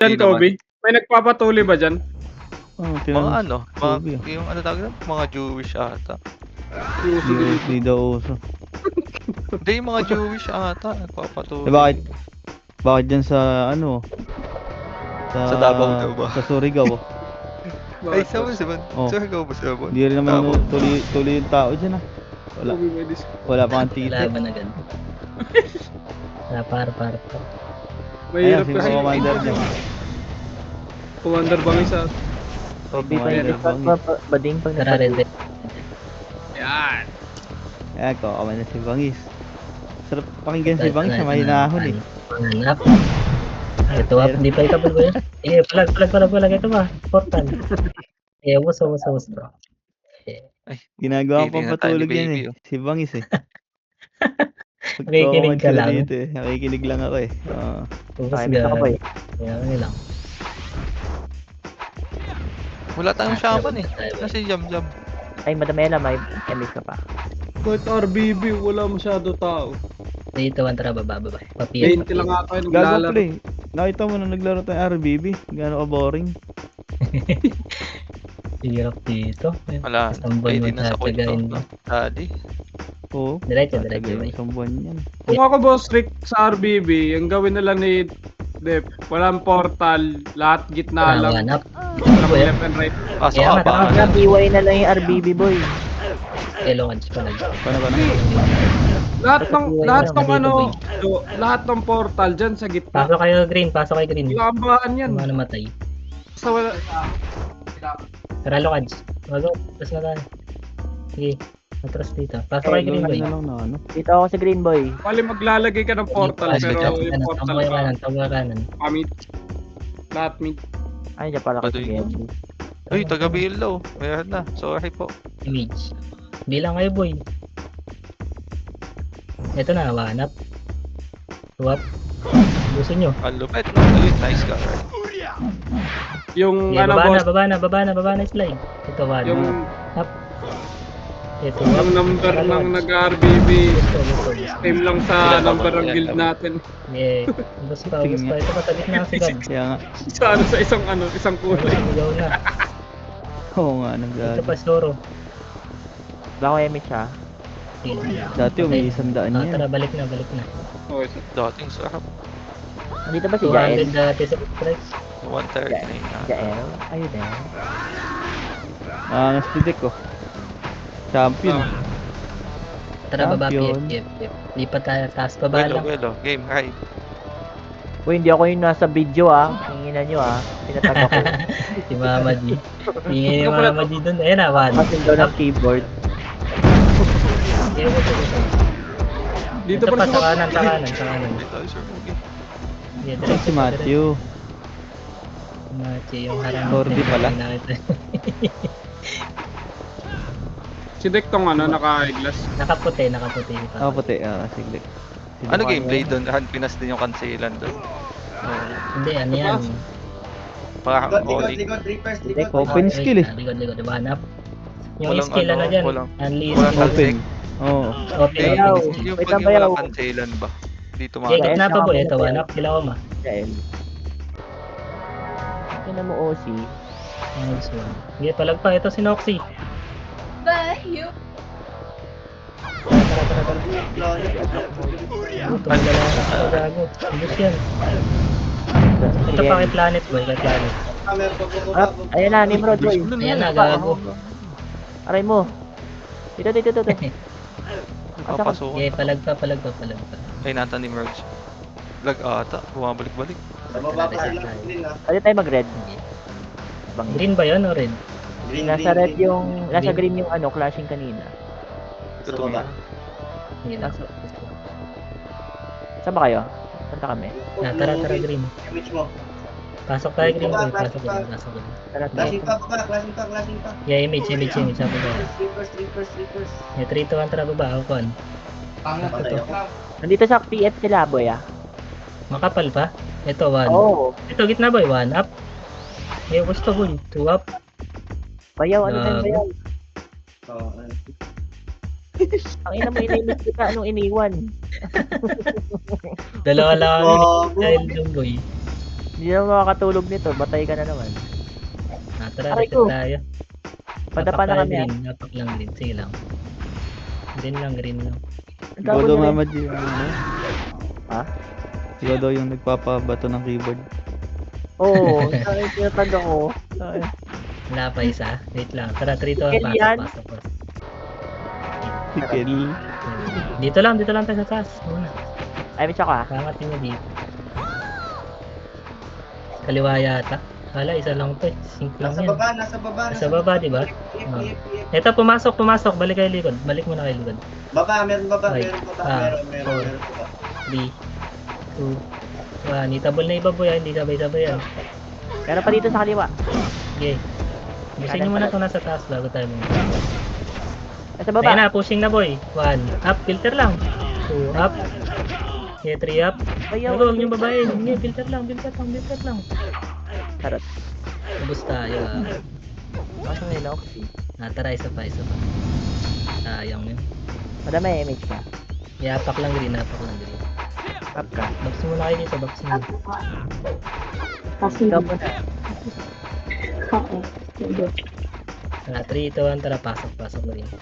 Diyan, Di naman. Kobe? May nagpapatuloy ba dyan? Oo, Mga tinanong ano, si mga Kobe, ah. yung ano tawag doon, mga Jewish ata. Uso dito. Di daw uso. Hindi, yung mga Jewish ata, Eh, nagpapatuloy. bakit dyan sa ano? Sa Davao daw ba? Sa Surigao. Ay, Bakit sama boss? si Man. Oh. Saan ikaw ba si Man? Hindi rin naman Davao. tuloy yung tao dyan ah. Wala. Kobe may disc. Wala pa kang titi. Laban agad. Para. Mahirap Ayan, si kasi. Commander dyan. Commander Bangisa. Kobe pa Commander yung Bangis. bading pag Tara, red. Yan. Ayan, Commander si Bangis. Sarap pakinggan si Bangis na mahinahon eh. Hanap. Ito up, hindi pa ikabal ba yan? Eh, palag. Ito ba? Portal. Eh, uso. Ay, Ginagawa feeling pa na tayo ni patulog yan baby, eh. oh. Si Bangis eh. Nakikinig ka sila lang. dito eh. Nakikinig lang ako eh. Tapos Ay, may kakabay. Yan lang. Wala tayong shaman eh. Kasi jam. Ay, madamela, may MS ka pa. Kahit RBB, wala masyado tao. Dito, tara, baba. Papiyas. 20 lang ata yung Gago naglalaro. play. Nakita mo na naglaro tayo RBB. Gano'n ka boring. Hirap dito. Wala. Isang buwan Pwede na sa kulto. magtataga, No? Daddy. Oo. Diretso, Tatagay mo boy. isang buwan yan. Kung ako boss Rick sa RBB, ang gawin nila ni Dep, walang portal, lahat gitna lang. Hanap. Walang left and right. Pasok Kaya ka nga, pa. Mga PY na lang yung RBB boy. Kailangan pa lang. Paano? Lahat ng Dito, lahat ng portal diyan sa gitna. Pasok kayo green. Ilambahan yan. Mga namatay. Sa wala. Tara, Lokads. Bago, tapos na tayo. Sige, matras dito. Pasok kayo green, boy. na lang na ano. Dito ako sa Green Boy. Bali maglalagay ka ng portal Pasok pero kayo yung portal Tawag kanan. pamit. Lahat mid. Ay, dyan pala kasi Adoy. Genji. Uy, taga Billaw. Mayroon na. Sorry po. Image. Bilang kayo, boy. Ito na, hanap. Swap. Gusto nyo. Ang lupet, no? Ayun, nice ka. Right? Yung Yeah, ano boss, baba na slide. Ito, hanap. yung Ito, yung number ng nag-RBB, Gusto. same lang sa number ng guild natin. Yeah. Ubus pa. Ito pa, tabit na kasi gan. Kaya nga. Sa isang kulay. Go na. Oo nga, Ito naggago. pa, Soro. Wala ko MS ha. Dati may 100 yan. Tara, balik na. Okay. Dating sarap. Nandito ba si Jael? 200 dati sa price. 139 na. Jael? Ayun eh. Nastidik ko. Champion. Tara, baba, Champion. PF. Lipat tayo, taas baba lang. Welo. Game, right. Uy, hindi ako yung nasa video ah. Hinginan nyo ah. Pinatag ako. Si Mama G. Hingin ni Mama G dun. Ayan na, one. Masin daw ng keyboard. Dito Ito pa pa, sa sa kanan. Hindi tayo sure. Okay. Yeah, Ay, si Matthew. Matthew, yung harang. Cordy pala. Si Dek tong ano naka-eyeglass. Nakaputi. Ako puti. Sige. Ano gameplay doon? Pinas din yung cancelan doon. Hindi, ano yan. Parang Oli. Hindi ko. Open skill eh. Likod, hanap. Yung Walang skill, ano dyan? walang- Unleash walang skill. Open. Oo. Open. Bayaw. Yung Wait pag lang, yung bayaw. walang cancelan ba? Dito Okay, mga gitna pa, boy. Ito, hanap. Kailangan ko ma. Jael. Tingnan mo OC. Nice one. Sige, palag pa. Ito si Noxy. Bayo. Ito, gago. Ubus yan. Ito pa kay Planet, boy. Kay Planet. Up. Ayan na, Nimrod boy. Ayan na, gago. Aray mo. Dito. Papasukan. Okay, palag pa. Ay, nata ni Merge. Lag ata. Bumabalik-balik. Pwede tayo mag-red. Bangis. Green ba yun o red? Nasa red yung, nasa green yung ano, clashing kanina. Ito ba? Sige lang. Saan ba kayo? Punta kami. Tara, green. Pasok tayo, green. Boy. Pasok. Tara, Klaseng tara. pa, klaseng pa. Yeah, image. Sabi ba? Sleepers. Yeah, 3 to 1, tara baba. Ako, kon. Pangat Ito. Nandito sa PF sila, boy ah. Makapal pa? Ito, 1. Oo. Ito, gitna boy. 1 up. Yeah, gusto boy. 2 up. Bayaw, ano tayo bayaw? Oo. Ang ina mo inimit kita anong iniwan. Dalawa lang kami. Gago. Dahil doon boy. Hindi na makakatulog nito. Batay ka na naman. Tara, Aray reset ko. tayo. Padapa na kami. Green, napak lang green. Sige lang. Green lang, green lang. Ang Ikaw tawag daw na rin. Mama G, ano? Ha? Ikaw daw yung nagpapabato ng keyboard. Oo. Ay, tinatag ako. Ay. Wala pa isa. Wait lang. Tara, 3, 2, 1, Kel yan? pasok. Si Kel. Dito lang tayo sa taas. Muna. Ay, may tsaka. Pangatin mo dito. Kaliwa yata. Hala, isa lang to. Sync lang Nasa yan. baba, nasa baba. Nasa baba, di ba? Ito, pumasok. Balik kayo likod. Balik muna kayo likod. Baba, meron baba, Right. meron baba, Ah, meron baba. 3, 2, 1. Itabol na iba po yan. Hindi sabay-sabay yan. Meron pa dito sa kaliwa. Okay. Gusto nyo muna itong nasa taas bago tayo muna. Nasa baba. Ayun na, pushing na boy. 1, up, filter lang. 2, up. Okay, 3 up. Ayaw. Huwag nyo babayin. Hindi, filter lang. Charot. Ubus tayo. Masa may lock. Tara, isa pa. Sayang yun. Madami image ka. Yapak lang green. Up ka. Box muna kayo dito, box muna. Ikaw muna. Tara, 3, 2, 1, tara, pasok green. 5,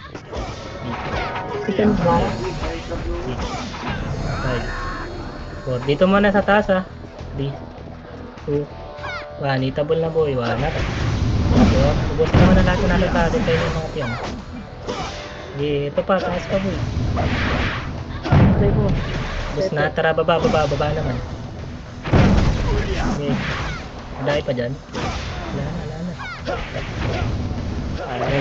4. Dito muna sa taas ha. 3, 2, 1. Itable na boy. 1 up. Ubus naman na natin nasa tayo yung mga tiyan. Okay, ito pa, taas pa boy. Try mo. Ubus na, tara, baba naman. Okay. Dahil pa dyan. Wala na.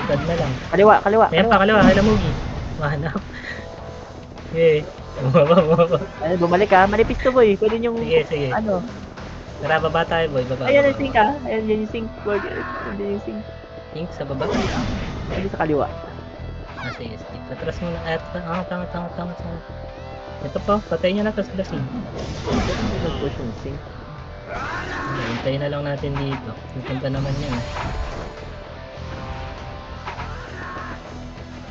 Agad na lang. Kaliwa. Ayan pa, kaliwa, Mugi. Mahanap. Okay. Bumaba. Ay, bumalik ka. Manipis to boy. Pwede yung Sige. ano. Tara, baba tayo boy, baba. Ayan yung sink ah. Ayan yung sink. Ayan yung sink. Think sa baba. Pwede sa kaliwa. Sige. Patras muna. Tama. Ito pa, patay niya na, tapos lasing. Nag-push yung sink. Hintayin na lang natin dito. Pupunta naman yan.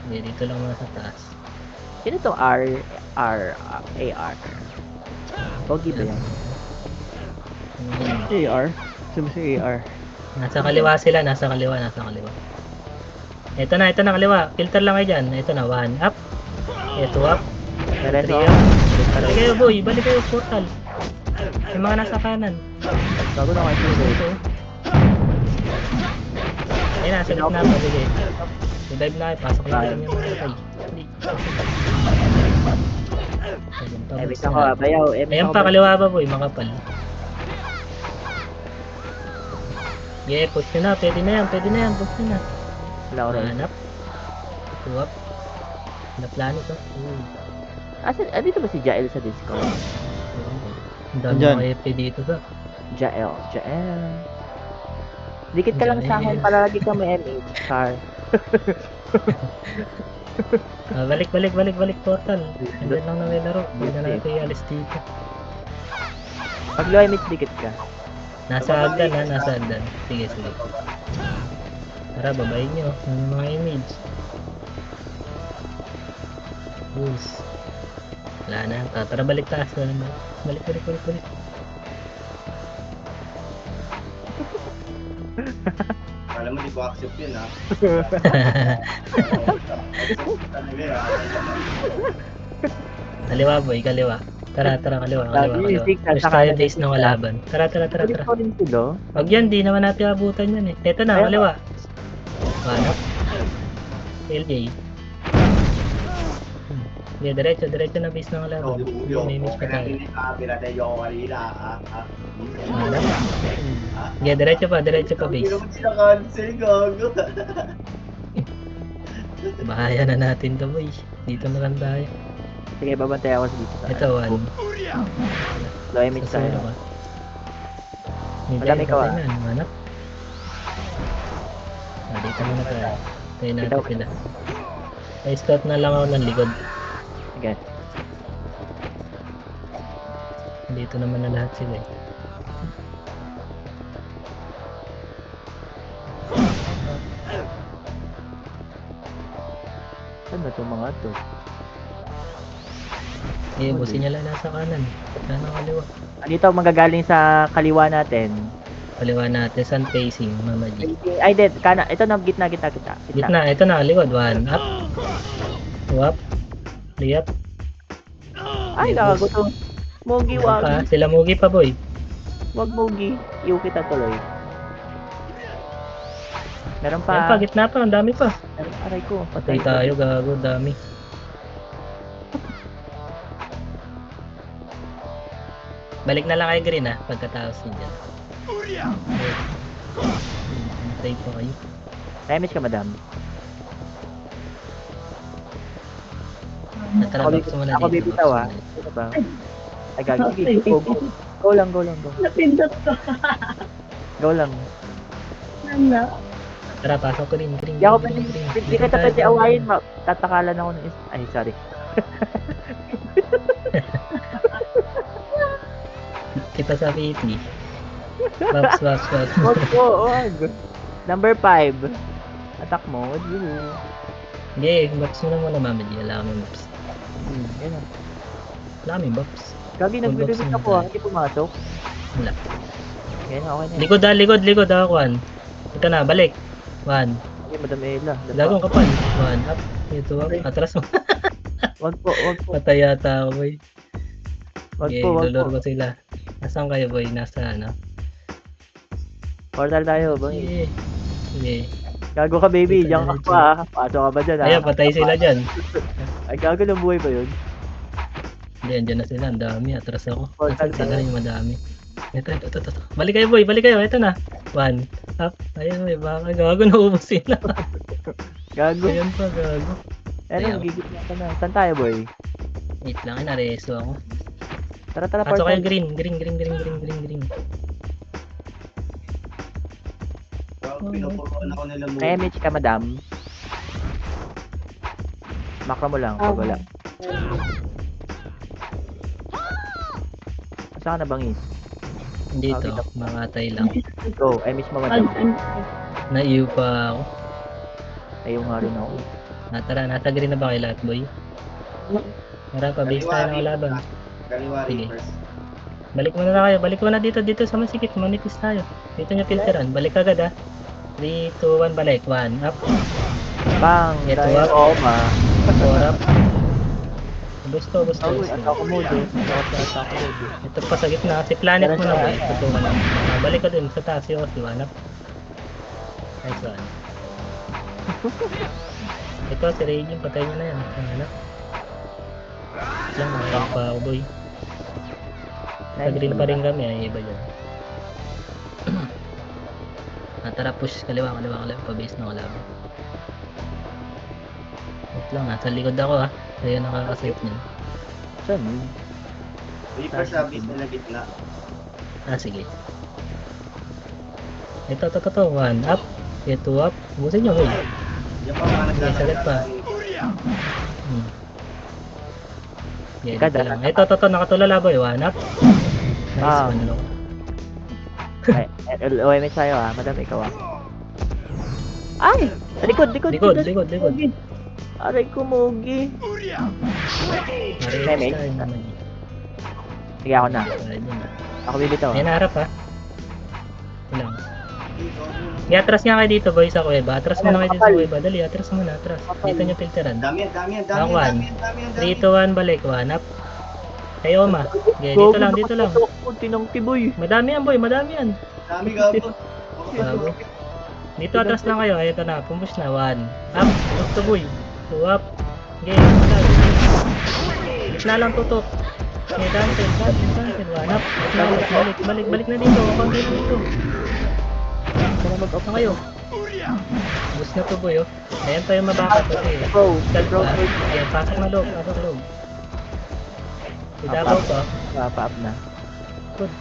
Hindi, dito lang muna sa taas. Sino itong AR? Pogi ba yan? AR? Sino si AR? Nasa kaliwa sila, nasa kaliwa. Ito na kaliwa. Filter lang kayo dyan. Ito na, 1 up. Ito up. Meron 3 up. Balik kayo boy, balik kayo portal. Yung mga nasa kanan. Bago na kayo sino. Ito. Ayun na, sa gitna pa. Sige. Revive na kayo, pasok na kayo yung mga kay. Ay, wait ako ah. Bayaw. Ayan pa, kaliwa pa boy, makapal. Yeah, push nyo na. Pwede na yan. Push nyo na. Wala ko rin. Hanap. Ito up. Naplano to. Dito ba si Jael sa Discord? Ang dami Andyan. mga EP dito sa. Jael. Dikit ka lang sa akin. Palagi ka may MH car. Balik portal. Andyan lang na may laro. Huwag na natin ialis dito. Pag low MH, dikit ka. Nasa hagdan. Sige. Tara, babayin nyo. Ano yung mga image? Boost. Wala na. Tara, balik taas. Balik. Alam mo, di ko accept yun, ha? Kaliwa boy, kaliwa. Tara, kaliwa. Music, Push nasa tayo kanan. base ng kalaban. Tara. Dito ko rin sila. Wag yan, di naman natin abutan yan eh. Eto na, Ayun. kaliwa. Hanap. LJ. Yeah, diretso na base ng kalaban. May miss pa tayo. Hanap. Yeah, diretso pa base. Bahaya na natin to boy. Dito na lang tayo. Sige, babantay ako sa dito. Ito, 1. Low MH Sa tayo. solo ba? Madami ka ba? Hanap. Dito muna tayo. Tayo natin Ito. sila. Ay, start na lang ako ng likod. Sige. Dito naman na lahat sila eh. Saan na itong mga to? Eh, busin niya lang nasa kanan. Sana kaliwa. Dito magagaling sa kaliwa natin. Kaliwa natin, sun facing, Mama G. Ay, kana. Ito na, gitna. Gitna, ito na, likod. 1, up. 2 up. 3 up. Ay, nakagutom. Mogi, Meron pa, wag. sila Mugi pa, boy. Wag Mogi. Iyo kita tuloy. Meron Ayan pa, pa. gitna pa, ang dami pa. Aray ko. Patay tayo, gago, dami. Balik na lang kay Green ah, pagkatapos niya dyan. Patay pa kayo. Damage ka, madam. Natara, box mo na Ako dito. bibitaw box ah. mo na dito. Ito ba? Ay, gagi. Sige, go. Go lang. Napindot ko. Go lang. Nanda. Tara, pasok ko rin. Green, Di ako green, pwede, green, di kita pwede awayin. Tatakalan ako ng ay, sorry. Kita sa PT. Box. Wag po, wag. Number 5. Attack mode. Hindi, box mo na muna, Mama G. Wala kami box. Yan na. Wala kami box. Gagi, Full box nag-release na ako tayo. ah. Hindi pumasok. Wala. Yan na, okay na. Likod ah, Kwan. Ito na, balik. 1. Okay, Madam Ella. Lagong kapal. 1 up. Ito up. Atras mo. Wag po. Patay yata ako, boy. Wag Okay, po. dolor ko sila. Nasaan kayo, boy? Nasa ano? Portal tayo, boy. Sige. Gago ka, baby. Dito, Diyan ka diretso. pa ah. Pasok ka ba dyan ah? Ayan, patay sila dyan. Ay, gago ng buhay ba yun? Hindi, andyan na sila. Ang dami. Atras ako. Portal Nasaan sila tayo. yung madami. Ito. Balik kayo, boy. Balik kayo. Ito na. 1. Up. Ayun, boy. Baka gago na ubos sila. Gago. Ayan pa, gago. Ano, Ayan. gigit na ka na. Saan tayo, boy? Wait lang. Nareso ako. Tara, Pasok kayo, portal. green. Pinupuruan ako nila mo. Kaya Mitch ka, madam. Makro mo lang, pag wala. Saan ka na bangis? Dito. Makatay lang. Go, I miss mo, madam. Naiyo pa ako. Ayaw nga rin ako. Tara, nasa green na ba kayo lahat, boy? Tara, pa-base tayo ng laban. Kaliwa Sige. first. Balik mo na kayo. Balik mo na dito sa masikip. Manipis tayo. Dito nyo filteran. Balik agad ah. 3, 2, 1, balik. 1, up. Bang! Ito, Dahil ah. oo, ma. 4, up. Gusto. Ako mo doon. Ako mo. Ito pa sa gitna. Si planet mo na ba? Ito mo lang. Balik ka dun sa taas yung si 1, up. Nice one. Ito si Raging. Patay niya na yan. Ano? Lang, nakakang pa ako, boy. Sa green pa rin kami, ay iba dyan. Tara, push. Kaliwa. Pa-base na kalaban. Wait lang ha. Sa likod ako ha. Kaya nakakasave niyan. Saan yun? Reaper sa base nila gitna. Sige. Ito. 1 up. 2 up. Busin nyo, boy. Yan pa mga Sige, sagad pa. Yeah, dito lang. Ito. Nakatulala, boy. 1 up. Nice one, no? Ay, OMS tayo ah. Madam, ikaw ah. Ay! Sa likod. Likod. Aray ko, Mogi. Marilis tayo naman. Sige, ako na. Ayun na. Ako bibitaw ah. Ayan, harap ha. Ilang. I-atras nga kayo dito, boy, sa kuweba. Atras mo na kayo dito sa kuweba. Dali, atras mo na, atras. Dito nyo filteran. Dami. 3, 2, 1, balik. 1 up. Kayo, ma. Okay, dito lang. Tinang tiboy. Madami yan, boy. Dami gago. Bago. Dito, atras lang kayo. Ito na, pumush na. 1 up. Gusto, boy. 2 up. Okay, gitna lang tutok. Okay, cancel. 1 up. Balik na dito. Konti na dito. Mag-off na kayo. Bus na to, boy, oh. Ayan tayo mabakat kasi. Bro, Bro, ayan, pasok na loob. Si Davao pa. Pa-up na. Good.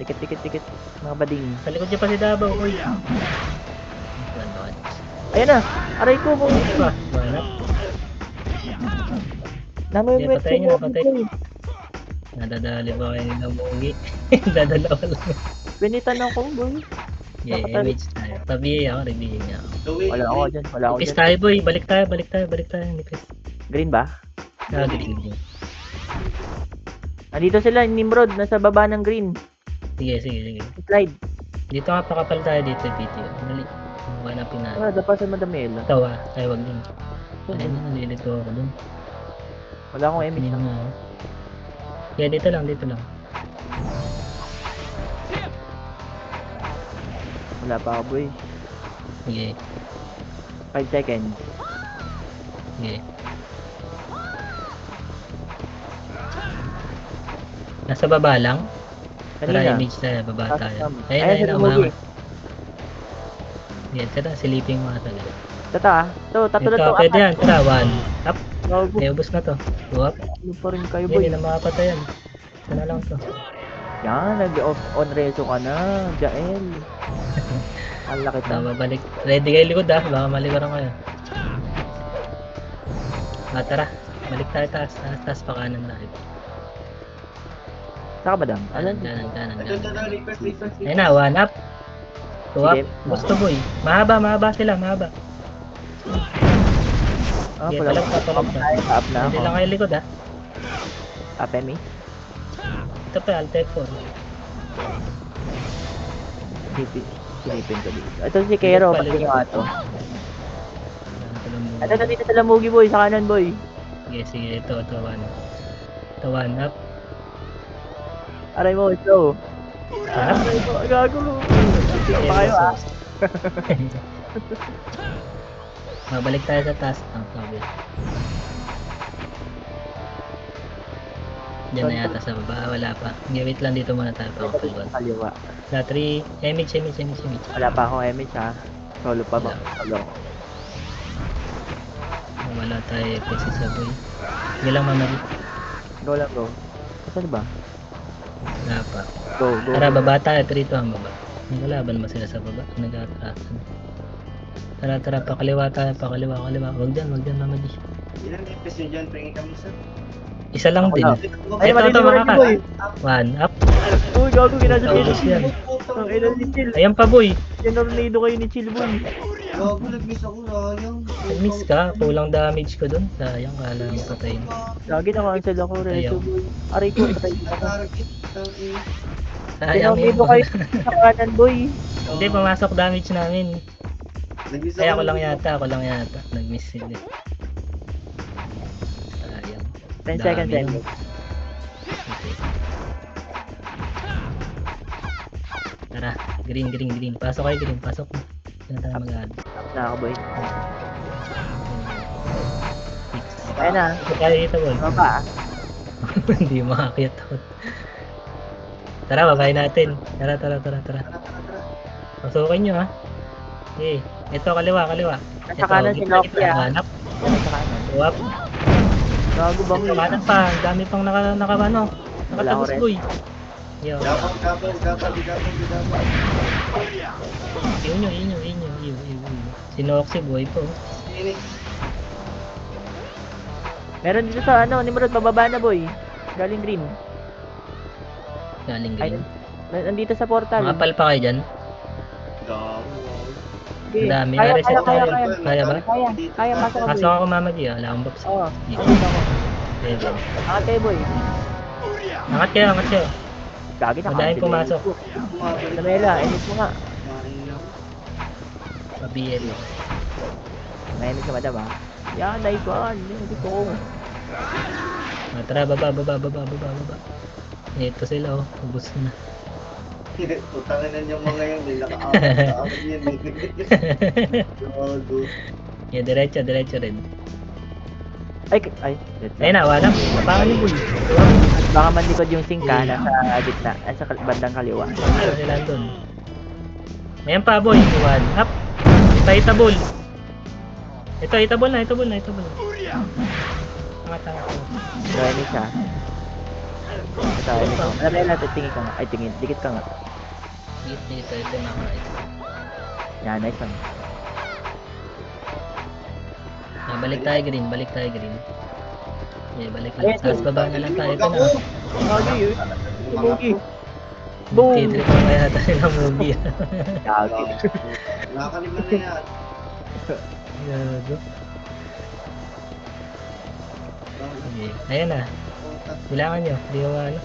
Tikit. Mga bading. Sa likod niya pa si Davao, boy. Ayan na! Aray ko, Mogi. Ano ba? Wala. Namimit Okay, patay niyo na, patay. Nadadali ba kayo ng Mogi? Dadalawa lang. Pinitan ako, boy. Yeah, image tayo. Tabi ako, review niya ako. Wala ako dyan. Nipis tayo, boy. Balik tayo. Nipis. Green ba? Green. Nandito sila, Nimrod, nasa baba ng green. Sige, sige, sige. Slide. Dito nga pakapal tayo dito, video. Dali. Hanapin natin. Ah, dapat sa Madamela. Ito ay wag din. Ayun na, nalilito ako dun. Wala akong Hindi image. na nga. Kaya dito lang, dito lang. Wala pa ako, boy. Sige, 5 seconds. sige. Nasa baba lang? Tara, Kanina. image tayo, baba Tapos tayo. tam- Ayun, Ayun, ayun, sa na, Mugi. umangat. Sige, tara, silipin mo ata. Tata, ah. Ito, tatlo na Ito, to. pwede yan, tara, 1. Up, Gago. may ubos na to. 2 up. Ano pa rin kayo, Hindi boy? na makapatayan. Ito na lang to. Yan, nag-on reso ka na, Jael. Ang laki Baka ta. mabalik. Ready kayo likod ha, baka malikuran kayo. Tara, balik tayo taas. Taas pa kanan tayo. Saka ba, Dam? Kanan, Alam? kanan. Request. Ayun na, 1 up. 2 up. Sige. Gusto boy. Mahaba sila, mahaba. Ah, Sige, pala. palag pa. Up na Hindi ako. lang kayo likod ha. Up, Emi. Ito pa, Altec 4. Silipin ko dito. Ito si Kero, Palig- pati nga ito. Ito Ito dito sa Lamugi, boy. Sa kanan, boy. Sige, ito, 1. Ito, 1 up. Aray mo, ito. Aray mo, gago. Ito pa kayo, ah. Mabalik tayo sa taas. Sabi. Diyan na yata sa baba. Wala pa. Sige, wait lang dito muna tayo. Ito Pakapagod. sa kaliwa. Sa 3, image. Wala pa akong image, ha. Solo pa ba? Solo. Wala tayo kasi sa boy. Sige lang mamali. Go lang, go. Saan ba? Wala pa. Go. Tara, baba tayo. Prito ang baba. Naglaban ba sila sa baba? Nag-atrasan. Tara, pakaliwa tayo. Pakaliwa. Wag dyan mamali. Ilan request nyo dyan? Pengi kami sa... Isa lang din. Ay, Ito, mali ito, naman mga ni boy. 1 up. Uy, gago, ginasa Tapos ni yan. Ang ina ni Chill. Ayan pa boy. Ginornado kayo ni Chill, boy. Gago, nag-miss ako na. Yung... Miss ka. Kulang damage ko dun. Sayang. Kala ang patayin. Lagi na-cancel ako, Reso, Ayaw. boy. Aray ko, excited ako. Target. Sayang yun. Ginornado kayo sa kanan, boy. Hindi, pumasok damage namin. Nag-miss Kaya ako lang yata. Nag-miss sila. Sayang. 10 seconds, Dami Emi. yun. Okay. Tara, green. Pasok kayo, green. Pasok. Yan tayo mag-add. Na ako, boy. 6. Ayun na. Ito tayo dito, boy. Baba, ah. Hindi makakit ako. Tara, babayin natin. Tara. Pasukin nyo, ha. Okay. Ito, kaliwa. Nasa kanan si Loki, ah. Hanap. Nasa kanan. Uwap. Gago, bang Kanan pa. Ang dami pang nakatagos, Wala ko rin. boy. Yo. Gabang. Inyo. Sinoxy, boy po. Phoenix. Meron dito sa Nimrod, bababa na, boy. Galing green. Galing Ay, green. nandito sa portal. Makapal pa kayo dyan. Gago. Sige. Ang dami. Kaya, May reset tayo. kaya. Kaya ba? Kaya, pasok ka, Pasok boy. ako, Mama G. Wala akong box. Oo. Dito. Andito ako. Pwede. Angat kayo, boy. Angat kayo. Gagi na. Madaming pumasok. Lamela, edit mo nga. Pa-BL. Mahinig ka, madam, ha? Yan, naikon. Gusto ko. Tara, baba. Ito sila, oh. Ubus na. Tutangan na yung mga yan. Nilaka-apat yan. Gago. Yeah, diretso rin. Ay. Ayun na, wala. Tapangan niyo, boy. Baka malikod yung singka nasa gitna, sa bandang kaliwa. Ano sila doon? Mayan pa, boy. 1 up. Itable. Ito, itable na. Angat. Drawing siya. Ito, ito. Lamela, tingin ka nga. Ay, tingin. Dikit ka nga. Dito, ito na ako. Yan, nice one. Balik tayo green. Okay, balik lang. Taas baba na lang tayo. Ito na. Gagi, yun. Mugi. Boom! T-trip pa kaya tayo ng movie. Gagi. Nakakaliman na yan. Gago. Sige. Ayan na. Kailangan nyo. Hindi ko ano.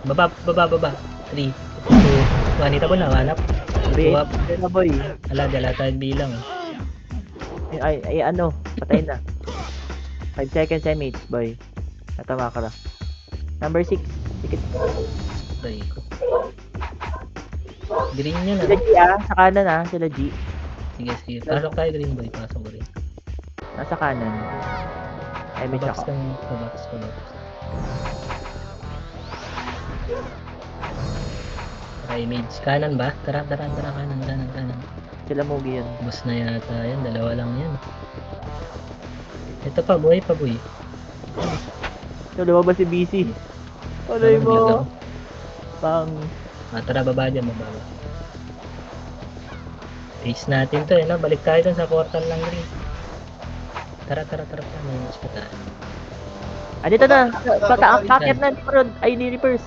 Baba, baba, baba. 3, 2, 1. Hitable na. Hanap. Be, Tuwap. na boy. Ala, dala tayo bilang. Ay, ano, patay na. 5 seconds MH, boy. Natama ka na. Number 6. Sikit. Try ko. Green yun Sila ah. G sa kanan sila G. Sige, sige. Pasok tayo green boy. Pasok green. Nasa kanan. MH Kabox ako. ng kabox. Try mage. Kanan ba? Tara, kanan. Sila Mugi yun. Boss na yata yan. Dalawa lang yan. Ito pa boy. So, lumabas si BC. Tuloy Parang mo. ligaw. Pang. Tara, baba dyan, baba. Ace natin to no? Balik tayo dun sa portal ng green. Tara. May match pa tayo. Dito na. Pakit na ni Prod. Ay, ni Reapers.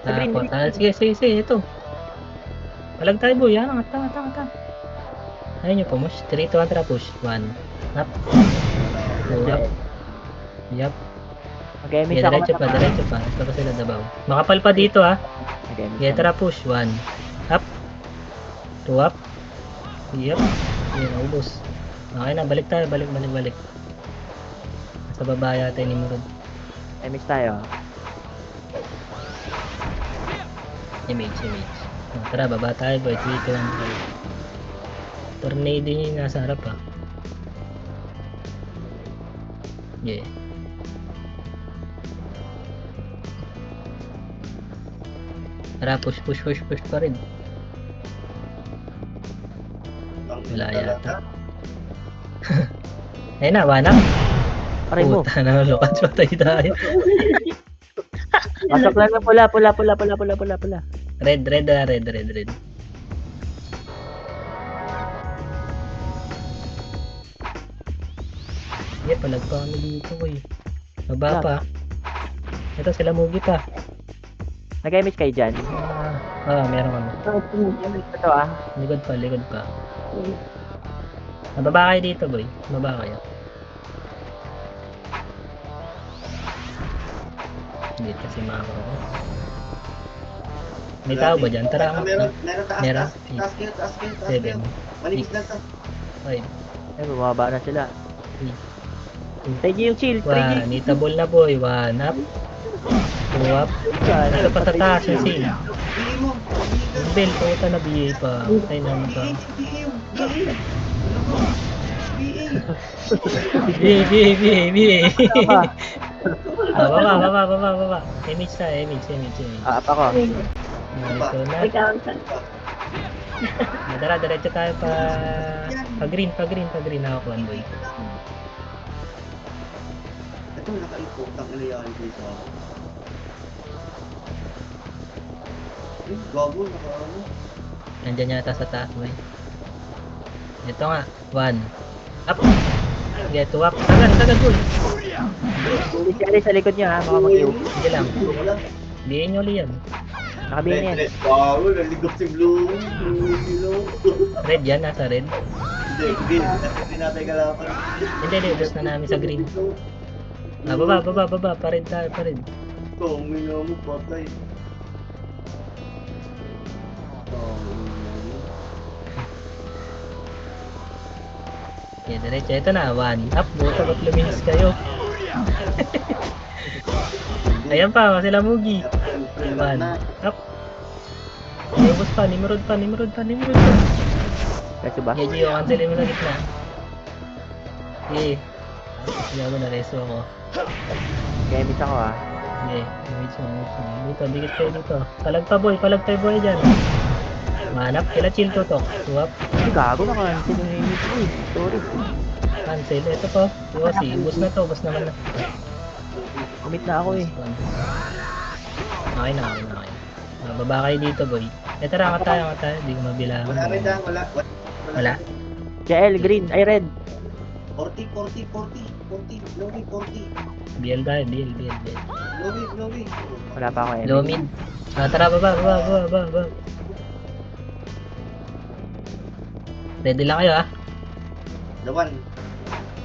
Sa green. Portal. Sige, ito. Palag tayo boy, yan. Angat. Ayun yung push. 3, 2, 1, tara push. 1. Up. 2, up. Yup. Mag-MH Yeah, ako. diretso pa. Ito pa sila dabaw. Makapal pa dito ha. Mag-MH Yeah, ako. tara push. 1. Up. 2 up. Yup. Yun, naubos. Okay na, balik tayo. Balik. Nasa baba yata ni Murad. MH tayo. Image. Tara, baba tayo boy. 3, 2, 1, 5. Tornado niya yung nasa harap ha. Yeah. Tara, push pa rin. Wala yata. Ayun na, wanap. Aray mo. Puta na, lokat patay tayo. Pasok lang na pula. Red. Yeah, palag pa kami dito boy. Baba pa. Ito sila Mugi pa. Nag-MH kayo dyan. Meron kami. Ito Likod pa. Baba kayo dito boy. Baba kayo. Dito si Mako. May tao ba dyan? Tara. Meron Meron. taas kayo. 7. Manipis lang taas. 5. Ay, bumaba na sila. Thank you yung chill. 3G. Nitable na boy. 1 up. 2 up. Ito pa sa taas yung seal. Bigay mo. Yung bell, puta na BA pa. Ay naman pa. BA. Baba. Image na. Up ako. Ito na. Ikaw. Tara, diretso tayo pa green. Nakakuan boy. Ito nakaipot ang ilayari ko sa ako. Gago, nakaano. Nandyan yata sa taas boy. Ito nga. 1. Up. Get to up. Sagad boy. Si Ali sa likod niya baka mag-iw. Sige lang. Bihin nyo ulit yan. Nakabihin yan. Gago, naligop si Blue. Red yan, nasa red. Hindi, hindi natin kalapan. Hindi, ubos na namin sa green. Baba. Pared tayo. Ito, uminom mo, patay. Okay, diretso. Ito na, 1 up. Buta, ba't luminis kayo? Ayan pa, sila Mugi. 1 up. Ubos pa, Nimrod pa. Kasi ba? Gigi, cancelin mo sa gitna. Okay. Hindi ako na-reso ako. Nag-MH ako Okay, image mo. Dito, dikit kayo dito. Palag pa boy dyan. Manap, kila chill tutok. Swap, Ay, gago na cancel yung MH ko eh. Sorry. cancel. Ito po, Yosi. Bus na to, bus naman na. Commit na ako eh. Okay na. Baba kayo dito boy. Tara, angat tayo. Hindi ko mabilangan. Wala rin dyan, Wala. JL, green, ay red. 40, Lowy, 40. BL tayo, BL. Lowy. Wala pa ako MH. Low mid. Tara, baba. Ready lang kayo The one.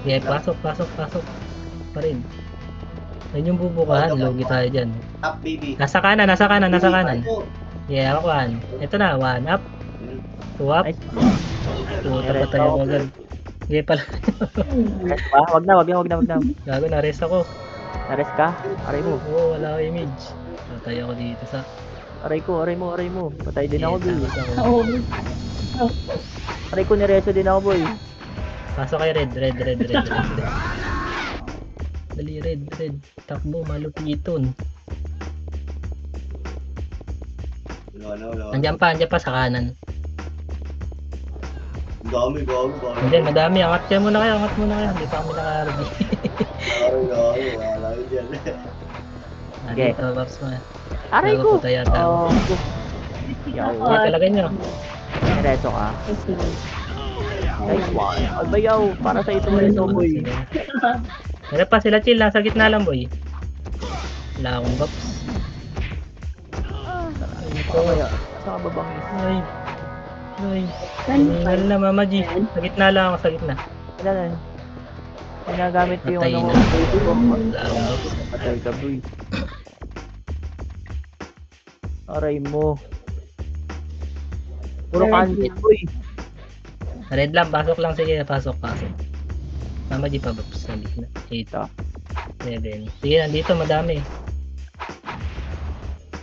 Okay, pasok. pa rin. Ayun yung bubukahan, logi tayo dyan. Up, baby. Nasa kanan, nasa kanan, nasa kanan. Ako. Yeah, ako one. Ito na, one up, two up. Nice. Puta, patay ako agad. Hindi pala. Rest ba? Wag na. Gago, na-rest ako. Nares ka? Aray mo. Oo, wala ako image. Patay ako dito sa... Aray mo. Patay din ako, boy. Tapos ako. Naubos. Aray ko, nireso din ako, boy. Pasok kay red. Dali, red. Takbo, malupiton. Wala. Andiyan pa sa kanan. Dami. Hindi, madami. Angat muna kayo. Hindi pa kami naka-ready. Wala dyan. Dito, Paps mo. Aray ko. Naguputa yata. Oh. Hindi talaga nyo. Nireso ka. Nice one. Albayaw. Para sa ito mo ito, boy. Meron pa sila chill. Nasa gitna lang, boy. Wala akong Paps. Kaya, saan ka babangis? Ay. Tingnan na, Mama G. Sa gitna lang ako, sa gitna. Kailan? Ginagamit ko yung Patay ano na. ko. Wala akong Paps. Patay ka, boy. Aray mo. Puro candy, boy. Red lang, pasok lang. Sige, pasok. Mama G pa, Paps. Sa gitna. 8, 7. Sige, nandito, madami.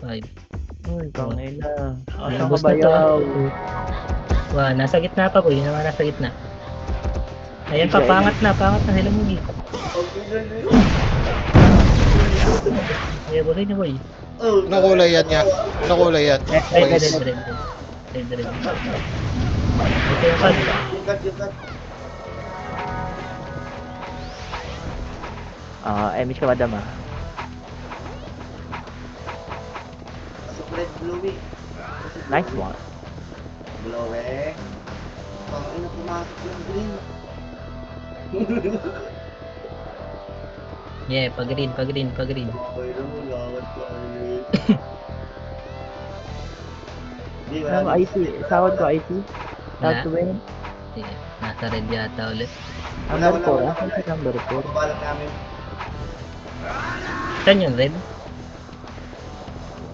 5. Uy, pangay na. Asan ka Ubus ba na to. yaw? Wow, nasa gitna pa, boy. Naman nasa gitna. Ayan pa, pangat na sila mo, G. Ayan, buhay niyo, boy. Nakulay yan niya. Nakulay yan. Red. Ito yung pad. Yukat. Emish ka madam, Pasok red, bluey. Nice one. Bluey. Pangina, pumasok yung green. Yeah, pag-green. Okay lang, lawat ko. Hindi, wala. Ano, IC? Sahod ko, IC? Sahod Wala. ko ba yun? Sige, nasa red yata ulit. Number 4, wala. Ano yung number 4? Baba lang namin. Saan yung red?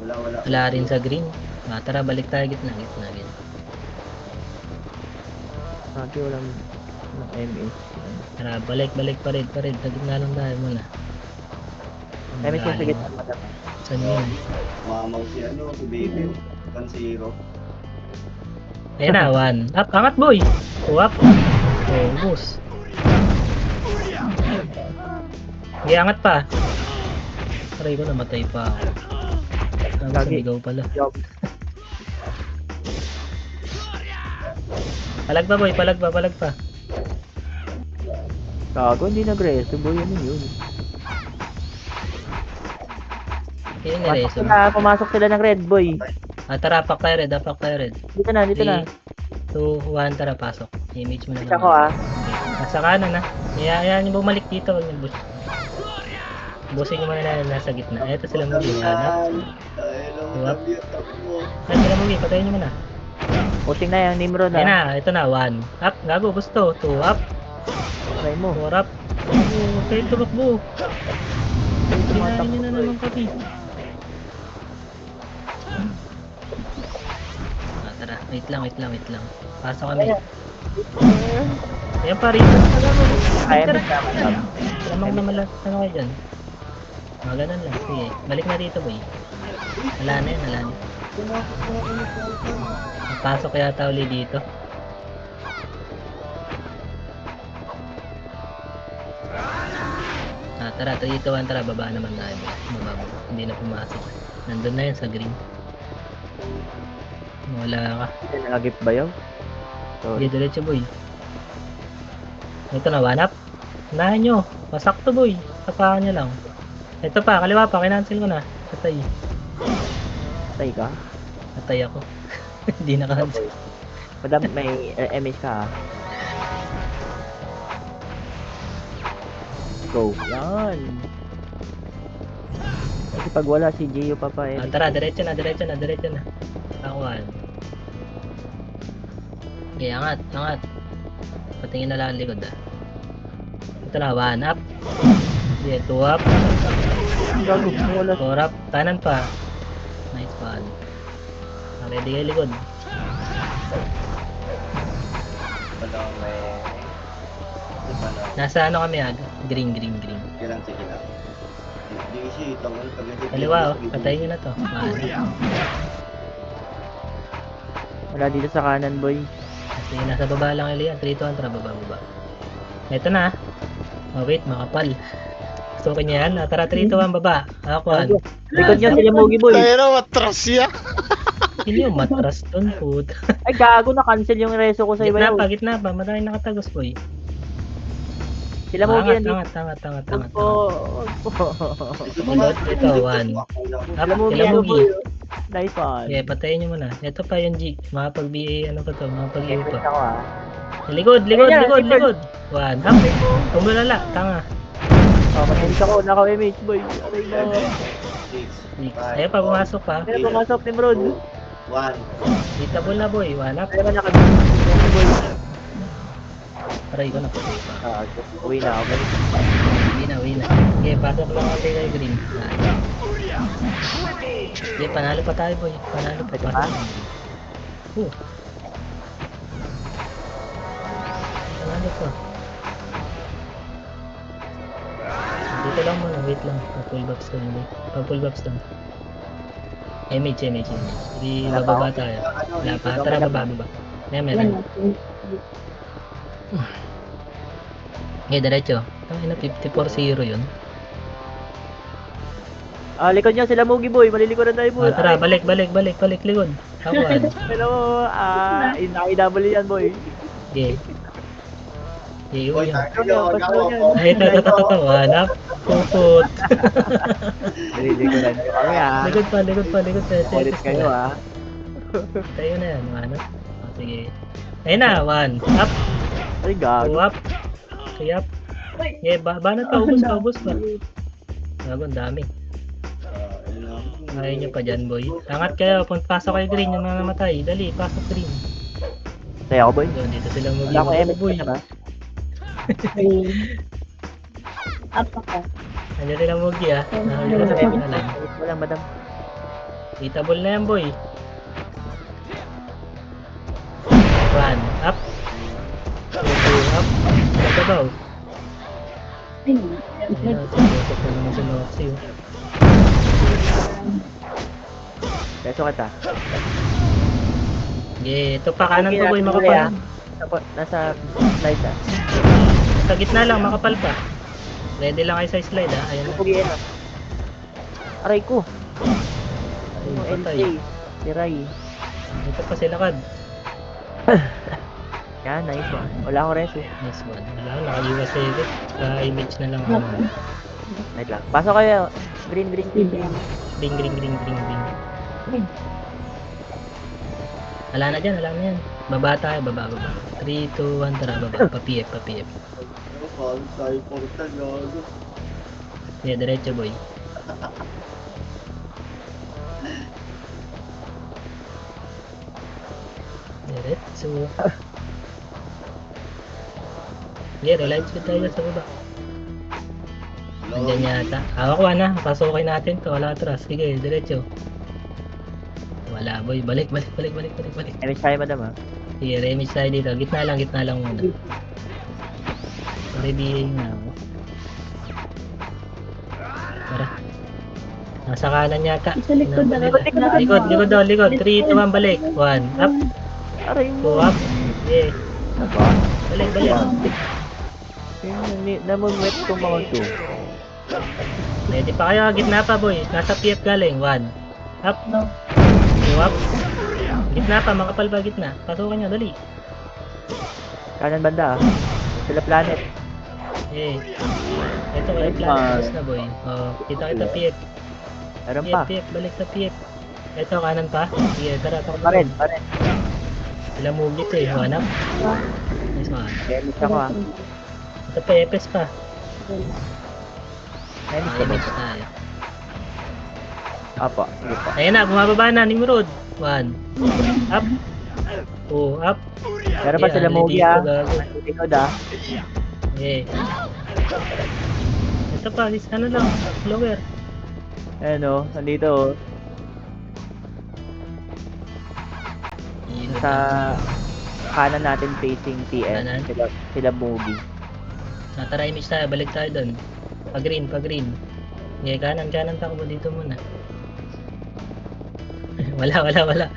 Wala. Wala rin sa green. Tara, balik tayo gitna. Sabi walang MS. Tara, balik pa red. Sa gitna lang tayo muna. MS yung sa gitna, madam. Saan yun? Mamaw si si baby. 1-0. Ayan na, 1. Up, angat boy! 2 up. Boost. Sige, angat pa. Aray ko, namatay pa ako. Gagi. Sumigaw pala. Job. Palag pa boy, palag pa. Gago, hindi nag-reso, boy. Ano yun? Yun yung reso. Pumasok sila ng red, boy. Tara, apak tayo red. Dito na. 3, 2, 1, tara, pasok. Image mo na Isa ko, Okay. Nasa kanan na. Ayan yung bumalik dito. Huwag yung boost. Boosing mo na nasa gitna. Eto sila mo yung hanap. What? Ay, sila mo yung patayin nyo muna. Pushing na yung Nimrod, Ayan na, ito na, 1. Up, gago, gusto. 2 up, Try mo. 4 up. Kayo tumakbo. Kinain nyo na naman kami. Tara, wait lang. Pasok kami. Ayan pa rin. Kaya Tara. na naman. Lamang naman lang. Ano kayo dyan? Mga ganun lang. Sige, balik na dito, boy. Wala na yan. Pasok yata ulit dito. Tara, 3, 2, 1, tara, baba naman tayo. Baba. Hindi na pumasok. Nandun na yan sa green. Wala ka. Nag-gift ba yun? Sige, diretso boy. Ito na, 1 up. Unahan nyo. Masakto boy. Tapakan nyo lang. Ito pa, kaliwa pa. Kinancel ko na. Patay. Patay ka? Patay ako. Hindi na-cancel. Madam, may MS ka, Go. Yan. Kasi pag wala si Gio pa pa Tara, diretso na. Takuan. Okay, angat. Patingin na lang ang likod Ito na, 1 up. Yeah, 2 up. Gago, wala. 4 up. Kanan pa. Nice one. Ready kayo likod. Walang may... Di ba na? Nasa ano kami Green. Sige lang, sige lang. Di kasi, tangon pag hindi. Kaliwa oh. Patayin nyo na to. Wala dito sa kanan, boy. Kasi nasa baba lang Elian. 3 to 1. Baba. Ito na. Oh wait, makapal. Gusto ko niya yan. Tara 3 to 1 baba. Akuan. Likod nyo sila Mugi, boy. Tayo na, matras yan. Hindi yung matras dun, put. Ay, gago, na-cancel yung reso ko sa iba. Gitna pa. Madami nakatagos, boy. Sila Mugi yan. Angat. Opo. Ito, 1. Up, Sila Mugi sila yan, Mugi. boy. Nice one. Okay, patayin nyo muna. Ito pa yung G. Makapag-BA, ano pa to? Makapag-IO Request pa. ako, ah. Likod. Ayan, Likod. 1. Up. Tumulala. Tanga. Oh, matinis ako. Naka-MH, boy. Aray mo. 6. Ayan pa, pumasok pa. Kaya pumasok, Nimrod. 1. Hitable na, boy. 1 up. Kaya ba naka-MH, boy? Aray ko na patay pa. Uwi na ako. Uwi na. Okay, pasok lang natin kay Green. Okay, panalo pa tayo, boy. Panalo pa. Ito pa? Panalo pa. Dito lang muna, wait lang. Pa-pull backs lang, boy. Pa-pull backs lang. MH. Hindi bababa tayo. Wala pa. Tara, baba. Meron. Okay, diretso. Tangin na 54-0 yun. Likod nyo sila Mugi, boy. Malilikuran tayo, boy. Tara, balik, likod. Kawan. Hello, naki-double yan, boy. Okay. Okay, Boy, yun. tayo yun. Ay, ito. Hanap. Puput. Malilikuran nyo kami, Likod pa. Ulit kayo, Tayo na yan, hanap. Sige. Ayun na, 1. Up. Ay, 2 gago. up. 3 up. Okay, banat pa. Ubus pa. Gago, ang dami. Ayaw nyo pa dyan, boy. Angat kayo. Pasok kayo green. Yung mga namatay. Dali, pasok green. Tayo ako, boy. Doon, dito sila Wala akong MH, boy. na ba? Up ako. Nandiyan sila Mugi, ah. Nakalimutan ko sa MH na lang. Wala, madam. Hitable na yan, boy. 1 up. 2 up. Sabaw. Ayun. Ayan, tutok na naman si Noxy. Peso kita. Okay, ito pa kanan pa, boy. Okay, Makapal. Nasa slide, Sa gitna lang, makapal pa. Ready lang kayo sa slide, ah. Ayan na. Mugi, aray ko. Yung Patay. LJ. Si Rai. Ito pa sila, Kad. Yan, nice one. Wala akong reso. Nice one. Wala, naka-US edit. Ka-image na lang ako. Wait lang. Pasok kayo. Green. Ding. Wala na dyan. Baba tayo, baba. 3, 2, 1, tara, baba. Pa-PF. Tayo portal, gago. Yeah, diretso, boy. Diretso. Yeah, relight speed tayo sa baba. Nandiyan yata. Hawak ko na. Pasukin natin to. Wala atras. Sige, diretso. Wala, boy. Balik. Damage tayo, madam, Sige, remage tayo dito. Gitna lang muna. Ready na ako. Tara. Nasa kanan yata. Isa likod na. Likod daw. 3, 2, 1, balik. 1, up. Aray 2, mo. up. Yeah. Balik. Namumwet ko mga to. Ready pa kayo. Gitna pa, boy. Nasa PF galing. 1, up. 2, up. Gitna pa. Makapal pa gitna. Pasukan nyo. Dali. Kanan banda, Sila planet. Eh. Ito kayo planet na, boy. Oh, kita PF. Meron pa. PF. Balik sa PF. Ito, kanan pa. Sige, tara. Pa rin. Sila Mugi to eh. 1 up. Nice one. Damage ako, Ito pa, EPS pa. Damage tayo. Apo, sige po. Ayan na, bumababa na. Nimrod. 1. Up. 2. Up. Meron pa sila Mugi, Gago. Likod, Okay. Dito pa, ano lang, lower. Ayan o, nandito o. Ilog Sa lang. kanan natin facing PM. Kanan? Sila Boogie. Tara, image tayo, balik tayo doon. Pa-green, pa-green. Okay, kanan takbo dito muna. wala.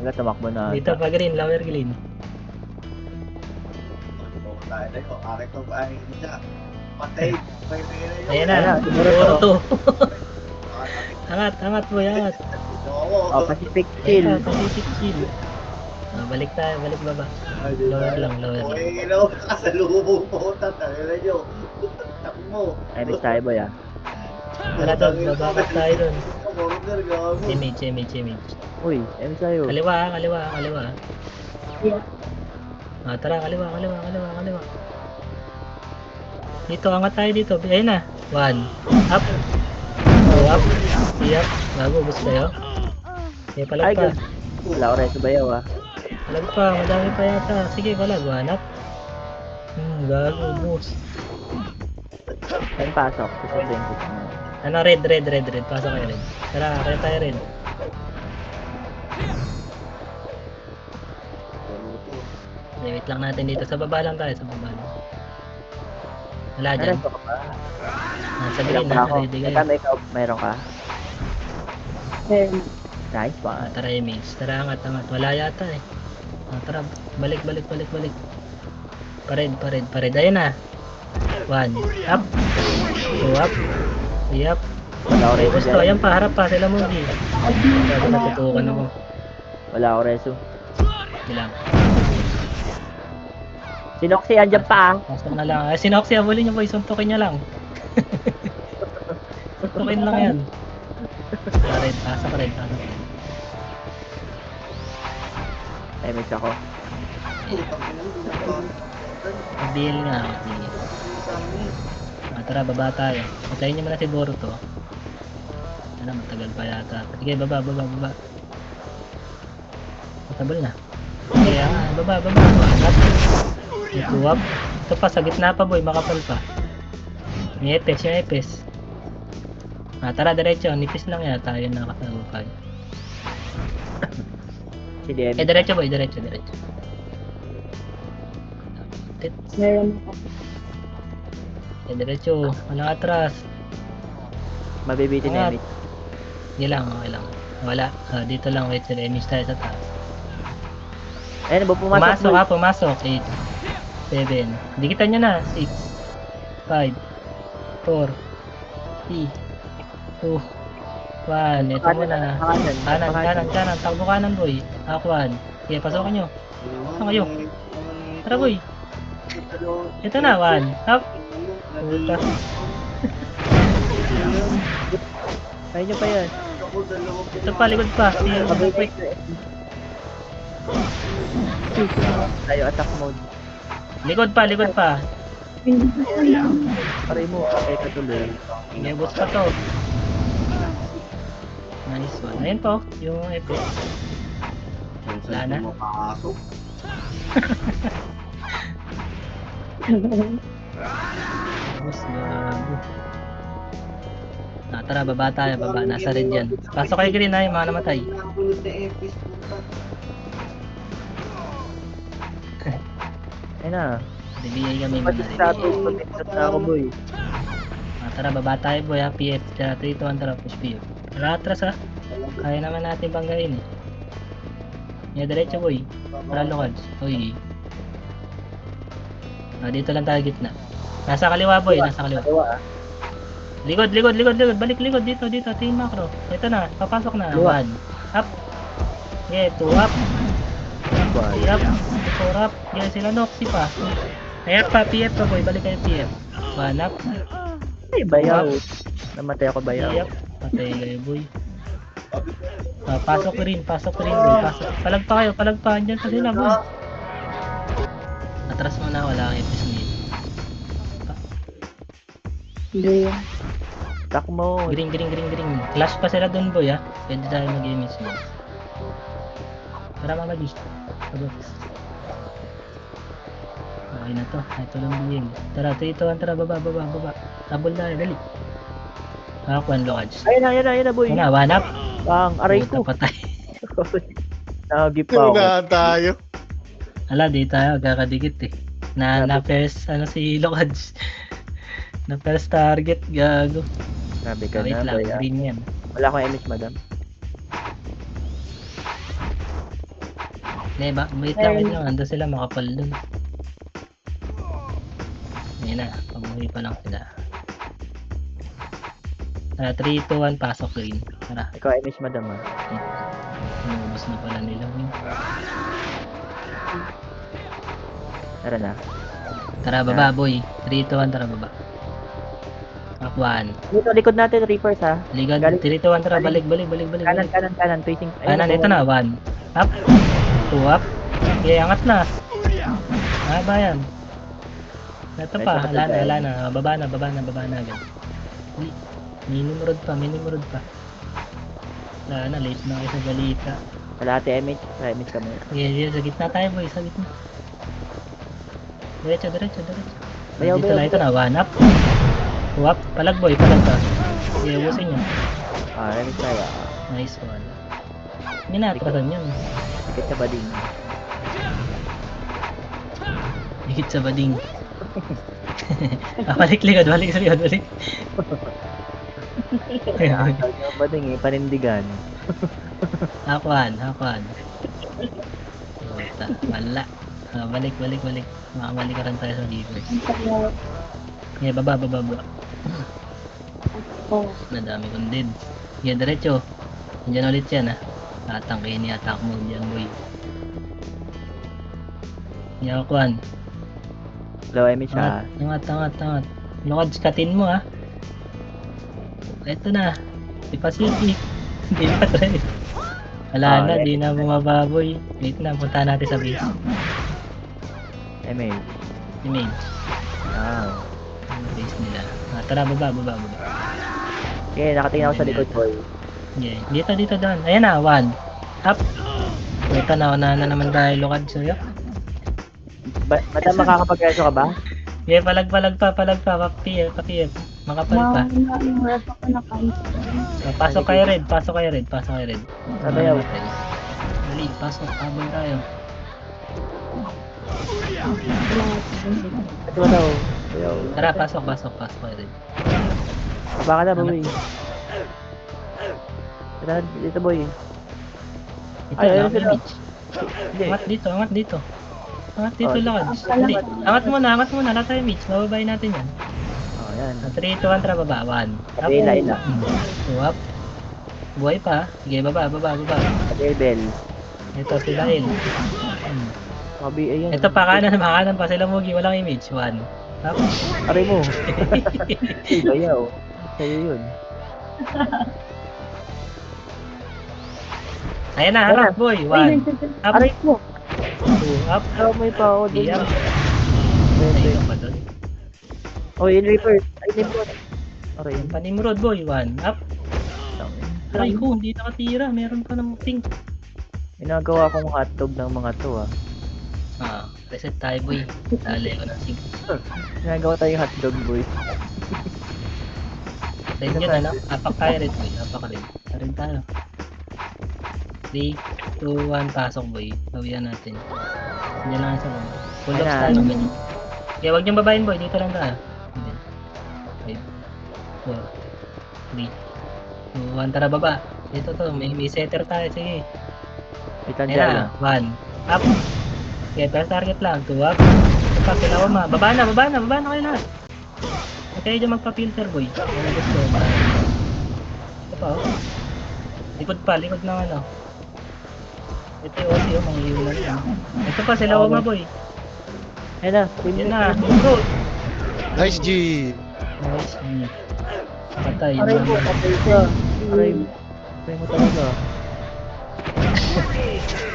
Wala, tumakbo na. Dito pa-green, lower green. Tayo na yun. Aking itong ay niya. Patay. May pera yun. Ayan na, Ayan, siguro siguro to. to. Angat boy, angat. Oh, Pacific Chill. Ayan, Pacific chill. Balik tayo, balik baba. Lower lang. Uy, ilaw ka sa lubong po. Tayo na nyo. Takbo mo. Ay, miss tayo boy ah. Tara doon, babakot tayo doon. Border, gago. Image. Uy, ay miss tayo. Kaliwa. Yeah. Tara, kaliwa. Dito, angat tayo dito. Ayun na. 1. Up. 2 up. 3 up. Bago, gusto tayo. Okay, palag Ay, pa. wala ko rin sa bayaw ah. Palag pa, madami pa yata. Sige, palag. 1 up. Gago, boss. Saan pasok? Sa Benji. Ano, red. Pasok kayo red. Tara, kaya tayo red. Wait lang natin dito. Sa baba lang tayo, Wala dyan. Naraso ka ba? Nasa Ilang green, pa nasa ako. ready Teka, kayo. may ikaw, meron ka? Meron. Nice one. Tara, image. Tara, angat. Wala yata eh. Tara, balik. Pared. Ayun na. 1. Up. 2 up. 3 up. Wala ko Okay, reso gusto. dyan. Ayan pa, harap pa. Sila Mugi. Bago natutukan ako. Wala ko reso. Bilang. Sinoxy, andyan pa ah. Pasok na lang. Si Noxy, huli niyo po. Isuntukin niya lang. Suntukin lang yan. Red. Pasok red. Ay, miss ako. Mag-deal nga. Tara, baba tayo. Patayin niyo muna si Boruto. Matagal pa yata. Sige, baba. Matabal na. Sige, baba. Angat. Ituwap. Ito pa, sa gitna pa boy, makapal pa. Yung epes. Tara, diretso. Nipis lang yata. Yun nakasagupay. Si DM. Diretso boy, diretso. Meron ako. Diretso. Walang atras. Mabibitin Angat. na miss. Hindi lang, okay lang. Wala. Dito lang, wait sila. Image tayo sa taas. Ayun, ba pumasok? Pumasok. 8, 7. Dikitan nyo na. 6, 5, 4, 3, 2, 1. Ito muna. Kanan. Takbo kanan boy. Akwan. Sige, pasokin nyo. Saan kayo? Tara boy. Ito na, 1. Up. Puta. Kaya nyo pa yan. Ito pa, likod pa. Quick. Tayo attack mode. Likod pa. Paray mo, okay ka tuloy. May boost pa to. Nice one. Ayun po, yung epic. Wala na. Mapasok. Boost, gago. Tara, baba tayo, baba. Nasa red yan. Pasok kayo green na yung mga namatay. Nakulot na Epis, puta. Ayun na. Ribiyay kami muna, Pag-status, ribiyay. pag-status na ako boy. Tara, baba tayo boy ha. PF, tara, 3, 2, 1, tara, push PF. Tara, atras ha. Kaya naman natin banggain eh. Diretso boy. Tara, lokads. Uy. Dito lang tayo gitna. Nasa kaliwa boy, nasa kaliwa. Kaliwa ah. Likod. Balik likod dito. Tingin macro. Ito na, papasok na. Liwa. 1. Up. Okay, 2 up. 3 up. 4 up. Okay, sila Noxy pa. Kaya pa, PF pa boy. Balik kayo PF. 1 up. Ay, bayaw. Namatay ako bayaw. 3 up. Patay kayo boy. Pasok rin boy. Pasok. Palag pa. Andyan pa sila boy. Atras mo na, wala kang episode. Hindi yan. Attack mode. Green. Flash pa sila dun boy ha. Pwede tayo mag-image mo. Tara mamagi. Okay na to. Ito lang yung game. Tara, 3, 2, 1, tara, baba. Habol na, dali. Nakakuha ang Lodge. Ayun na, boy. Ayun na, one up. Bang, aray Puta, ko. patay. Nagip pa ako. Unahan tayo. Ala, di tayo, kakadikit eh. Na first, ano si Lodge. Na first target, gago. Grabe ka Wait na, lang, boy. green yan. Wala akong image, madam. Hindi ba? Wait lang. Ando sila makapal dun. Ngayon na, pamuhi pa lang sila. 3, 2, 1, pasok green. Tara, Ikaw image, madam, ah. inubos na pala nila. Tara na. Tara, baba boy. 3, 2, 1, tara baba. Takbuhan. Dito, likod natin, Reapers, ha. Ligan, Galing- 3, 2, 1, tara. Balik. Kanan, facing. Kanan, ito na. 1. Up. 2 up. Okay, angat na. Ah, ba yan? Ito pa. Wala na. Baba na agad. Minimurod pa. Wala na, late na kayo sa balita. Kalahati image. Sa image kami. Sige, sa gitna tayo boy, sa gitna. Diretso. Bayaw, Dito na, bayaw. ito na. 1 up. 2 up. Palag boy, palag ka. Sige, ubusin nyo. Image tayo. Nice one. Hindi na, atasan yun. Tikit sa bading. Higit sa bading. Balik likod. Kaya yung bading eh, panindigan. Hakuan. Puta, wala. Balik. Makabalik ka rin tayo sa giver. Yeah, baba. Nadami kong dead. Yeah, diretso. Nandiyan ulit yan, ha. Tatangkayin ni attack mode yan, boy. Yeah, Hakuan. Low image, ha. Angat. Lodge, katin mo, ha. Ito na. Si Pacific. Hindi pa try. Wala na, di na bumababoy. Wait na, punta natin sa base. Image. Image. Ang base nila. Tara, baba. Okay, nakatingin ako sa likod, boy. Yeah. Dito doon. Ayan na, 1. Up. Ito na, una na naman tayo lukad sa'yo. Madam, makakapag-reso ka ba? Yeah, palag pa. Papiep. Makapal pa. Yung ref ako na cancel. Pasok kayo red. Sabayaw. Dali, pasok. Habol tayo. Ito ba daw? Bayaw. Tara, pasok kayo red. Baba ka na, boy. Tara, dito, boy. Ito, Ay, lang ayun sila. image. Hindi. Angat dito. Angat dito, Oh, Lodge. Hindi. Angat muna. Wala tayo image. Bababayin natin yan. Oh, yan. 3, 2, 1, tara baba. 1. Sabi, ila. 2 up. Buhay pa. Sige, baba. Sabi, bell. Ito si Lail. Sabi, ayan. Ito pa kanan pa sila Mugi. Walang image. 1. Up. Aray mo. Bayaw. Sa'yo yun. Ayan na, harap boy. 1. Up. Aray mo. 2 up. Aray mo pa ako. 3 up. Ay, ka pa doon. Oh, in reverse. Ay, reverse. Aray. Panimrod boy. 1 up. Aray ko, hindi nakatira. Meron pa ng pink. Ginagawa kong hotdog ng mga to, ah. Reset tayo boy. Dali ko ng 6. Ginagawa tayong hotdog, boy. Red yun ano? Apak tayo red boy. Apak red. Red tayo. 3, 2, 1. Pasok boy. Bawian natin. Diyan lang sa baba. Full ups tayo. Ganyan. Kaya huwag niyong babayin boy. Dito lang tayo. 5, 4, 3, 2, 1. Tara baba. Dito to. May setter tayo. Sige. Itan Ayan dyan, na. 1. Up. Okay, first target lang. 2 up. Ito pa. Kailangan ma. Baba na kayo lahat. Huwag kayo dyan magpa-filter boy. Ano gusto. Ito pa oh. Likod ng ano. Ito yung OC oh. Mangihiwala na. Ito pa. Sila ma boy. Ayan na. Yan na. Bro. Nice G. Nice. Patay. Aray mo. Patay ka. Aray mo. Aray mo talaga.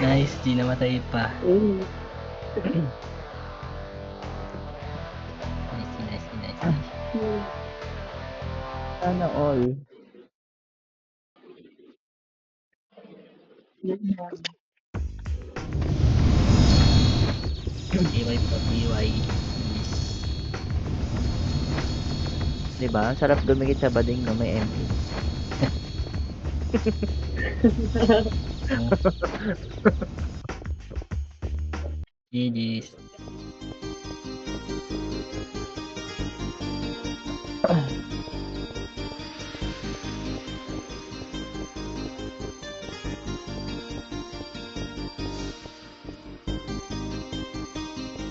Nice. Di namatay pa. Nice. Sana all. PY pa PY. Diba? Ang sarap dumikit sa bading no, may MP. GG's.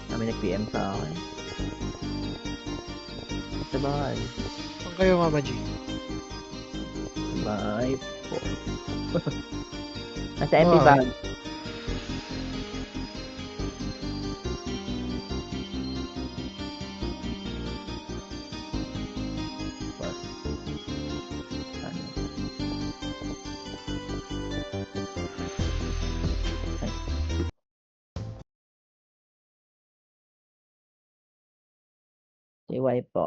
Kami nag-PM sa akin. Sa bahay. Saan kayo, Mama G? Bahay po. Nasa MP Bahay. bag. Boss. Ano? Ay. JY po.